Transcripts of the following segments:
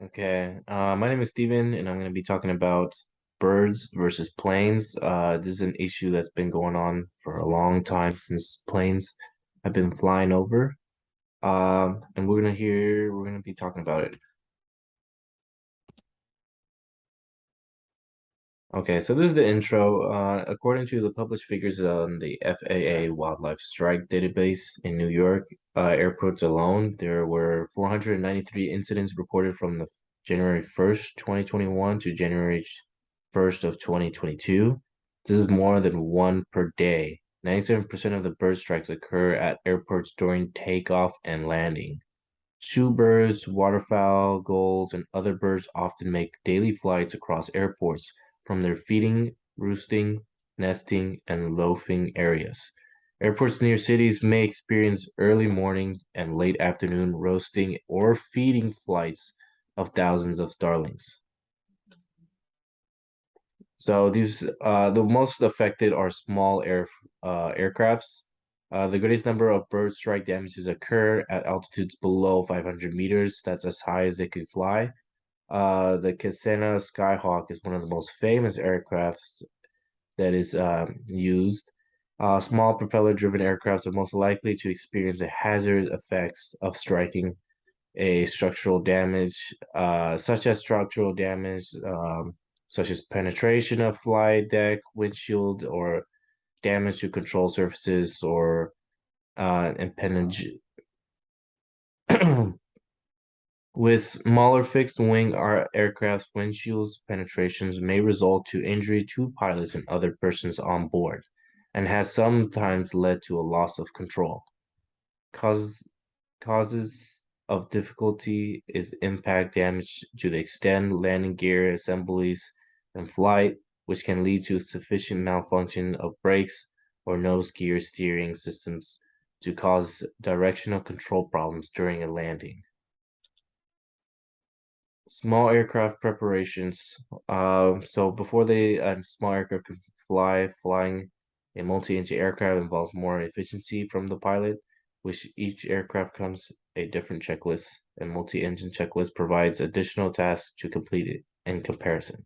Okay, my name is Steven, and I'm going to be talking about birds versus planes. This is an issue that's been going on for a long time since planes have been flying over. And we're gonna be talking about it. Okay, so this is the intro. According to the published figures on the FAA Wildlife Strike Database in New York airports alone, there were 493 incidents reported from the January 1st, 2021 to January 1st of 2022. This is more than one per day. 97% of the bird strikes occur at airports during takeoff and landing. Shoebirds, waterfowl, gulls, and other birds often make daily flights across airports from their feeding, roosting, nesting, and loafing areas. Airports near cities may experience early morning and late afternoon roasting or feeding flights of thousands of starlings. So the most affected are small aircrafts. The greatest number of bird strike damages occur at altitudes below 500 meters. That's as high as they could fly. The Cessna Skyhawk is one of the most famous aircrafts that is used. Small propeller-driven aircrafts are most likely to experience the hazard effects of striking a structural damage, such as penetration of flight deck, windshield, or damage to control surfaces or impingement. With smaller fixed-wing aircraft, windshields penetrations may result to injury to pilots and other persons on board, and has sometimes led to a loss of control. Cause, Causes of difficulty is impact damage to the extend, landing gear assemblies, and flight, which can lead to sufficient malfunction of brakes or nose gear steering systems to cause directional control problems during a landing. Small aircraft preparations. So before small aircraft can flying a multi-engine aircraft involves more efficiency from the pilot, which each aircraft comes a different checklist, and multi-engine checklist provides additional tasks to complete it in comparison.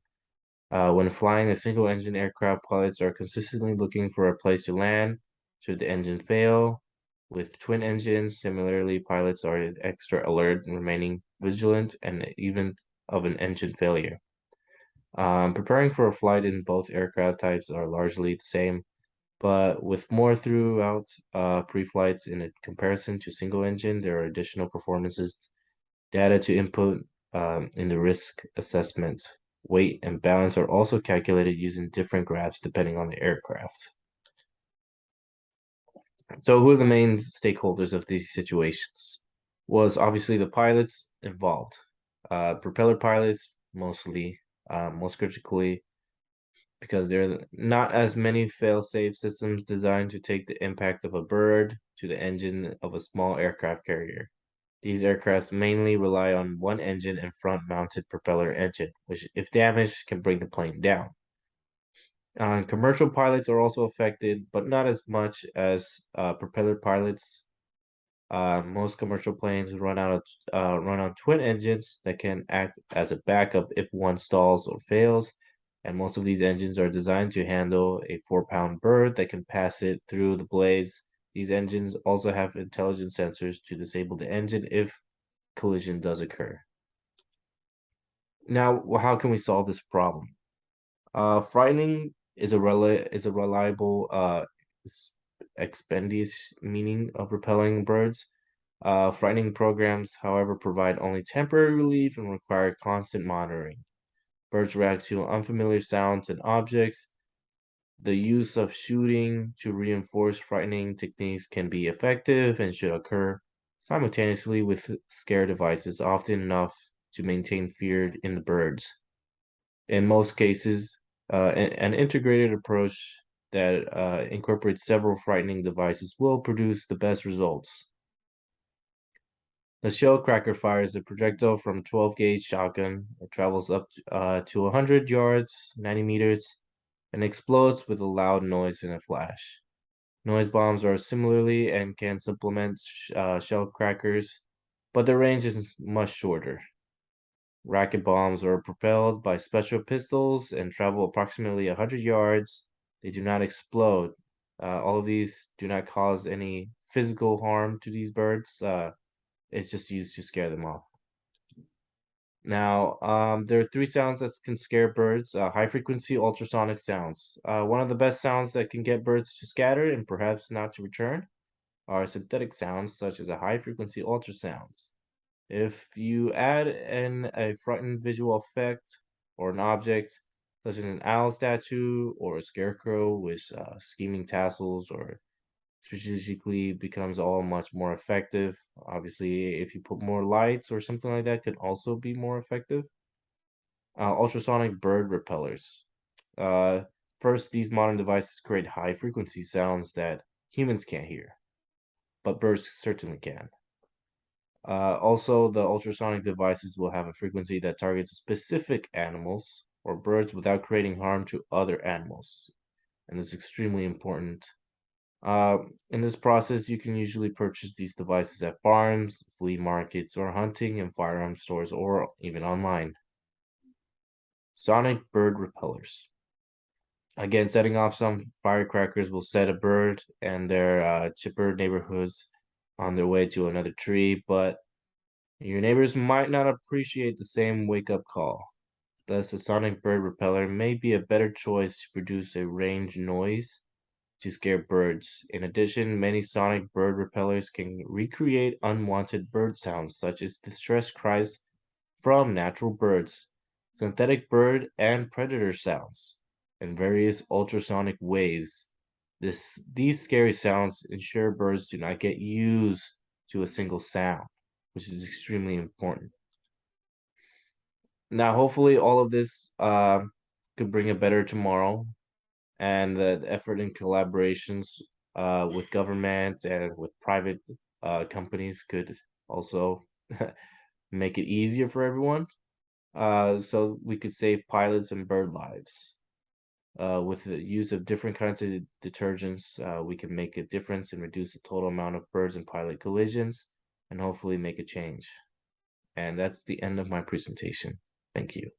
When flying a single-engine aircraft, pilots are consistently looking for a place to land should the engine fail. With twin engines, similarly, pilots are extra alert and remaining vigilant in the event of an engine failure. Preparing for a flight in both aircraft types are largely the same, but with more throughout pre-flights in a comparison to single engine, there are additional performances data to input in the risk assessment. Weight and balance are also calculated using different graphs depending on the aircraft. So who are the main stakeholders of these situations? Was obviously the pilots involved. Propeller pilots mostly, most critically, because there are not as many fail-safe systems designed to take the impact of a bird to the engine of a small aircraft carrier. These aircrafts mainly rely on one engine and front-mounted propeller engine, which, if damaged, can bring the plane down. Commercial pilots are also affected, but not as much as propeller pilots. Most commercial planes run on twin engines that can act as a backup if one stalls or fails, and most of these engines are designed to handle a 4-pound bird that can pass it through the blades. These engines also have intelligent sensors to disable the engine if collision does occur. Now, how can we solve this problem? Frightening is a reliable expeditious meaning of repelling birds. Frightening programs, however, provide only temporary relief and require constant monitoring. Birds react to unfamiliar sounds and objects. The use of shooting to reinforce frightening techniques can be effective and should occur simultaneously with scare devices, often enough to maintain fear in the birds. In most cases, an integrated approach that incorporates several frightening devices will produce the best results. The shell cracker fires a projectile from 12-gauge shotgun. It travels up to 100 yards, 90 meters, and explodes with a loud noise and a flash. Noise bombs are similarly and can supplement shell crackers, but their range is much shorter. Rocket bombs are propelled by special pistols and travel approximately 100 yards. They do not explode. All of these do not cause any physical harm to these birds. It's just used to scare them off. Now, there are three sounds that can scare birds. High frequency ultrasonic sounds. One of the best sounds that can get birds to scatter and perhaps not to return are synthetic sounds such as a high frequency ultrasounds. If you add in a frightened visual effect or an object, such as an owl statue or a scarecrow with scheming tassels, or strategically becomes all much more effective. Obviously, if you put more lights or something like that, could also be more effective. Ultrasonic bird repellers. Uh, First, these modern devices create high frequency sounds that humans can't hear, but birds certainly can. Also, the ultrasonic devices will have a frequency that targets specific animals or birds without creating harm to other animals. And this is extremely important. In this process, you can usually purchase these devices at farms, flea markets, or hunting and firearm stores, or even online. Sonic bird repellers. Again, setting off some firecrackers will set a bird and their chipper neighborhoods on their way to another tree, but your neighbors might not appreciate the same wake-up call. Thus, a sonic bird repeller may be a better choice to produce a range noise to scare birds. In addition, many sonic bird repellers can recreate unwanted bird sounds, such as distress cries from natural birds, synthetic bird and predator sounds, and various ultrasonic waves. These scary sounds ensure birds do not get used to a single sound, which is extremely important. Now, hopefully, all of this could bring a better tomorrow, and the effort and collaborations with government and with private companies could also make it easier for everyone. So we could save pilots and bird lives. With the use of different kinds of detergents, we can make a difference and reduce the total amount of birds and pilot collisions, and hopefully make a change. And that's the end of my presentation. Thank you.